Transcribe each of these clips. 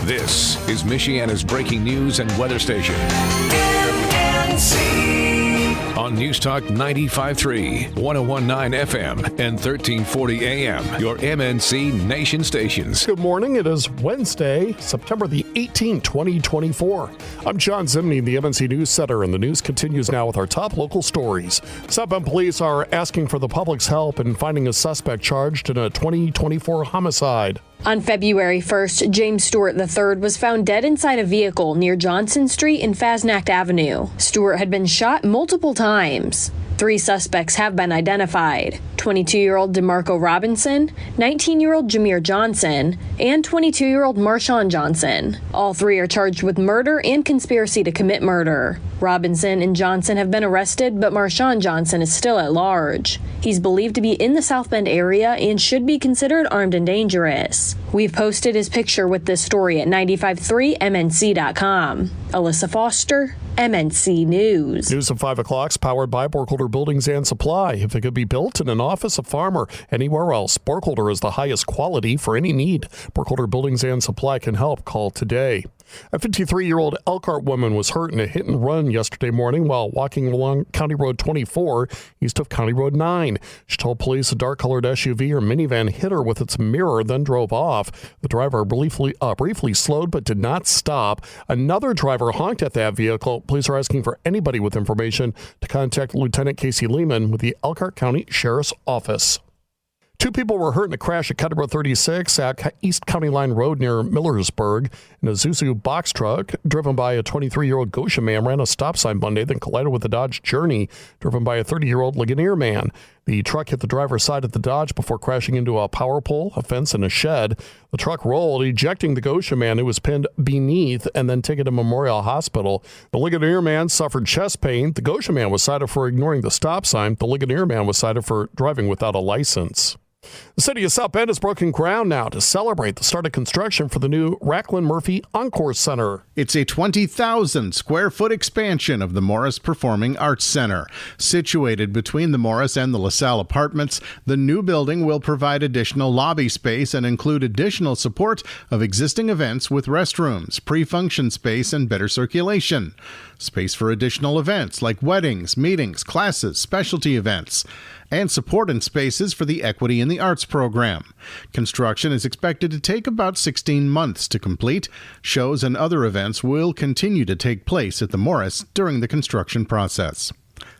This is Michiana's breaking news and weather station. MNC. On News Talk 95.3, 101.9 FM, and 1340 AM, your MNC Nation stations. Good morning. It is Wednesday, September the 18th, 2024. I'm John Zimney, the MNC News Center, and the news continues now with our top local stories. South Bend police are asking for the public's help in finding a suspect charged in a 2024 homicide. On February 1st, James Stewart III was found dead inside a vehicle near Johnson Street and Fasnacht Avenue. Stewart had been shot multiple times. 3 suspects have been identified: 22-year-old DeMarco Robinson, 19-year-old Jameer Johnson, and 22-year-old Marshawn Johnson. All 3 are charged with murder and conspiracy to commit murder. Robinson and Johnson have been arrested, but Marshawn Johnson is still at large. He's believed to be in the South Bend area and should be considered armed and dangerous. We've posted his picture with this story at 953mnc.com. Alyssa Foster, MNC News. News at 5 o'clock is powered by Burkholder Buildings and Supply. If it could be built in an office, a farm, or anywhere else, Burkholder is the highest quality for any need. Burkholder Buildings and Supply can help. Call today. A 53-year-old Elkhart woman was hurt in a hit-and-run yesterday morning while walking along County Road 24 east of County Road 9. She told police a dark-colored SUV or minivan hit her with its mirror, then drove off. The driver briefly slowed but did not stop. Another driver honked at that vehicle. Police are asking for anybody with information to contact Lieutenant Casey Lehman with the Elkhart County Sheriff's Office. 2 people were hurt in a crash at County Road 36 at East County Line Road near Millersburg. A Zuzu box truck driven by a 23-year-old Goshen man ran a stop sign Monday, then collided with a Dodge Journey driven by a 30-year-old Ligonier man. The truck hit the driver's side of the Dodge before crashing into a power pole, a fence, and a shed. The truck rolled, ejecting the Goshen man, who was pinned beneath and then taken to Memorial Hospital. The Ligonier man suffered chest pain. The Goshen man was cited for ignoring the stop sign. The Ligonier man was cited for driving without a license. The city of South Bend has broken ground now to celebrate the start of construction for the new Raclin Murphy Encore Center. It's a 20,000 square foot expansion of the Morris Performing Arts Center. Situated between the Morris and the LaSalle apartments, the new building will provide additional lobby space and include additional support of existing events with restrooms, pre-function space, and better circulation. Space for additional events like weddings, meetings, classes, specialty events, and support and spaces for the Equity in the Arts program. Construction is expected to take about 16 months to complete. Shows and other events will continue to take place at the Morris during the construction process.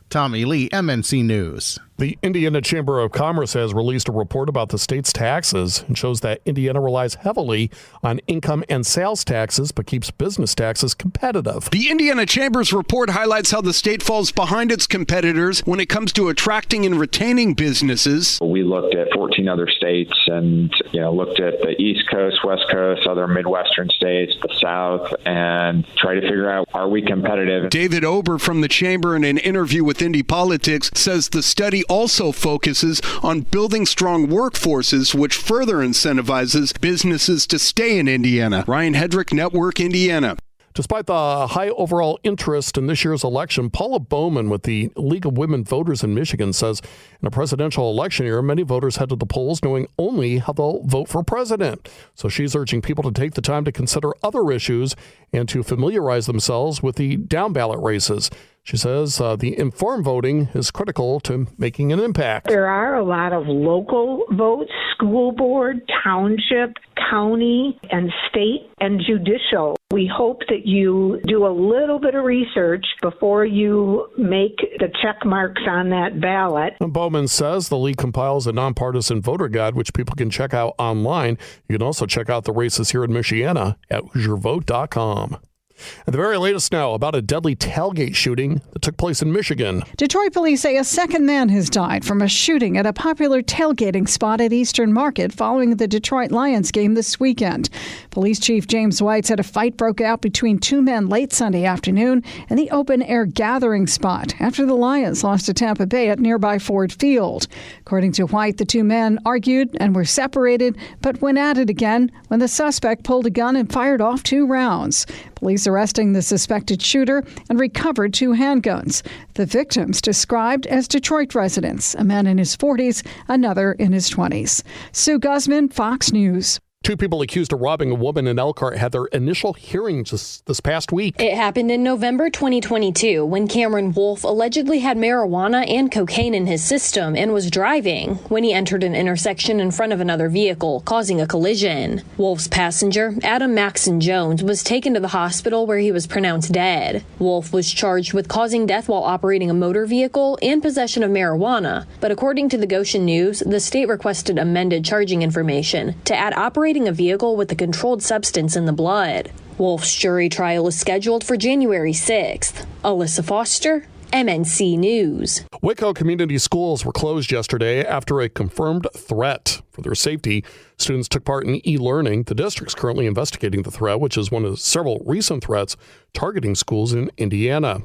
Tommy Lee, MNC News. The Indiana Chamber of Commerce has released a report about the state's taxes and shows that Indiana relies heavily on income and sales taxes but keeps business taxes competitive. The Indiana Chamber's report highlights how the state falls behind its competitors when it comes to attracting and retaining businesses. We looked at 14 other states and looked at the East Coast, West Coast, other Midwestern states, the South, and try to figure out, are we competitive? David Ober from the Chamber, in an interview with Indy Politics, says the study also focuses on building strong workforces, which further incentivizes businesses to stay in Indiana. Ryan Hedrick, Network Indiana. Despite the high overall interest in this year's election, Paula Bowman with the League of Women Voters in Michigan says in a presidential election year, many voters head to the polls knowing only how they'll vote for president. So she's urging people to take the time to consider other issues and to familiarize themselves with the down-ballot races. She says the informed voting is critical to making an impact. There are a lot of local votes, school board, township, county, and state and judicial. We hope that you do a little bit of research before you make the check marks on that ballot. And Bowman says the league compiles a nonpartisan voter guide, which people can check out online. You can also check out the races here in Michiana at HoosierVote.com. And the very latest now about a deadly tailgate shooting that took place in Michigan. Detroit police say a second man has died from a shooting at a popular tailgating spot at Eastern Market following the Detroit Lions game this weekend. Police Chief James White said a fight broke out between 2 men late Sunday afternoon in the open-air gathering spot after the Lions lost to Tampa Bay at nearby Ford Field. According to White, the 2 men argued and were separated, but went at it again when the suspect pulled a gun and fired off 2 rounds. Police arresting the suspected shooter and recovered 2 handguns. The victims described as Detroit residents, a man in his 40s, another in his 20s. Sue Guzman, Fox News. Two people accused of robbing a woman in Elkhart had their initial hearings this past week. It happened in November 2022 when Cameron Wolf allegedly had marijuana and cocaine in his system and was driving when he entered an intersection in front of another vehicle, causing a collision. Wolf's passenger, Adam Maxon Jones, was taken to the hospital where he was pronounced dead. Wolf was charged with causing death while operating a motor vehicle and possession of marijuana, but according to the Goshen News, the state requested amended charging information to add operating a vehicle with a controlled substance in the blood. Wolf's jury trial is scheduled for January 6th. Alyssa Foster, MNC News. Waco community schools were closed yesterday after a confirmed threat. For their safety, students took part in e-learning. The district's currently investigating the threat, which is one of several recent threats targeting schools in Indiana.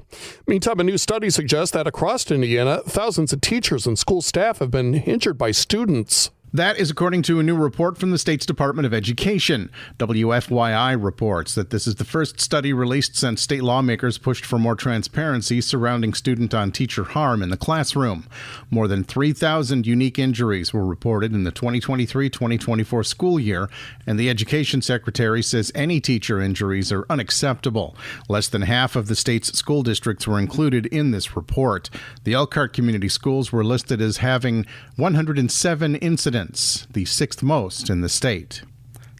Meantime, a new study suggests that across Indiana, thousands of teachers and school staff have been injured by students. That is according to a new report from the state's Department of Education. WFYI reports that this is the first study released since state lawmakers pushed for more transparency surrounding student-on-teacher harm in the classroom. More than 3,000 unique injuries were reported in the 2023-2024 school year, and the Education Secretary says any teacher injuries are unacceptable. Less than half of the state's school districts were included in this report. The Elkhart Community Schools were listed as having 107 incidents, the sixth most in the state.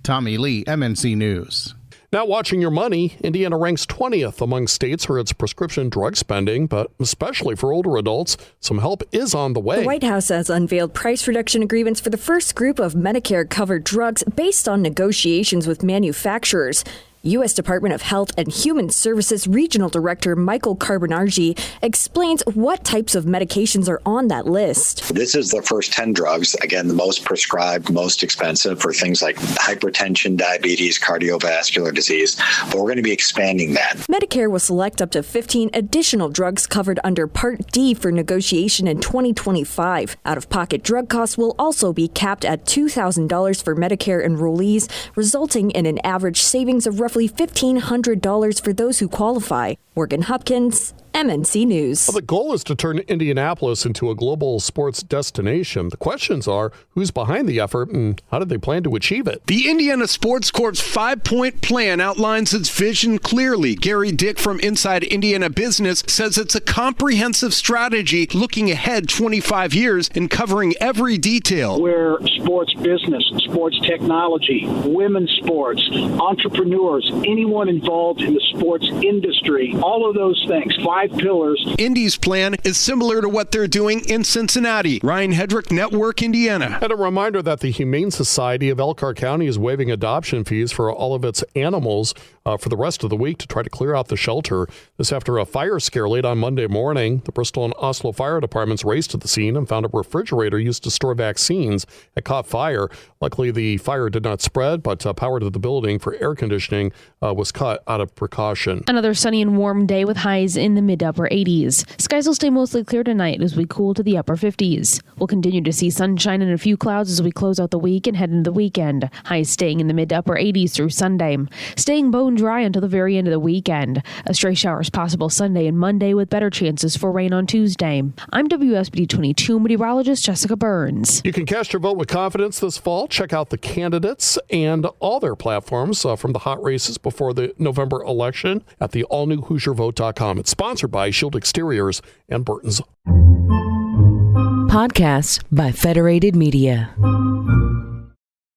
Tommy Lee, MNC News. Now watching your money, Indiana ranks 20th among states for its prescription drug spending, but especially for older adults, some help is on the way. The White House has unveiled price reduction agreements for the first group of Medicare-covered drugs based on negotiations with manufacturers. U.S. Department of Health and Human Services Regional Director Michael Carbonargi explains what types of medications are on that list. This is the first 10 drugs, again, the most prescribed, most expensive for things like hypertension, diabetes, cardiovascular disease, but we're going to be expanding that. Medicare will select up to 15 additional drugs covered under Part D for negotiation in 2025. Out-of-pocket drug costs will also be capped at $2,000 for Medicare enrollees, resulting in an average savings of roughly $1,500 for those who qualify. Morgan Hopkins, MNC News. Well, the goal is to turn Indianapolis into a global sports destination. The questions are, who's behind the effort and how do they plan to achieve it? The Indiana Sports Corp's 5-point plan outlines its vision clearly. Gary Dick from Inside Indiana Business says it's a comprehensive strategy looking ahead 25 years and covering every detail. Where sports business, sports technology, women's sports, entrepreneurs, anyone involved in the sports industry, all of those things, 5 pillars. Indy's plan is similar to what they're doing in Cincinnati. Ryan Hedrick, Network Indiana. And a reminder that the Humane Society of Elkhart County is waiving adoption fees for all of its animals for the rest of the week to try to clear out the shelter. This after a fire scare late on Monday morning. The Bristol and Oslo fire departments raced to the scene and found a refrigerator used to store vaccines had caught fire. Luckily, the fire did not spread, but power to the building for air conditioning was cut out of precaution. Another sunny and warm day with highs in the mid-upper 80s. Skies will stay mostly clear tonight as we cool to the upper 50s. We'll continue to see sunshine and a few clouds as we close out the week and head into the weekend. Highs staying in the mid-upper 80s through Sunday. Staying bone dry until the very end of the weekend. A stray showers possible Sunday and Monday with better chances for rain on Tuesday. I'm WSBD 22 meteorologist Jessica Burns. You can cast your vote with confidence this fall. Check out the candidates and all their platforms from the hot races before the November election at the all-new HoosierVote.com. It's sponsored by Shield Exteriors and Burton's. Podcasts by Federated Media.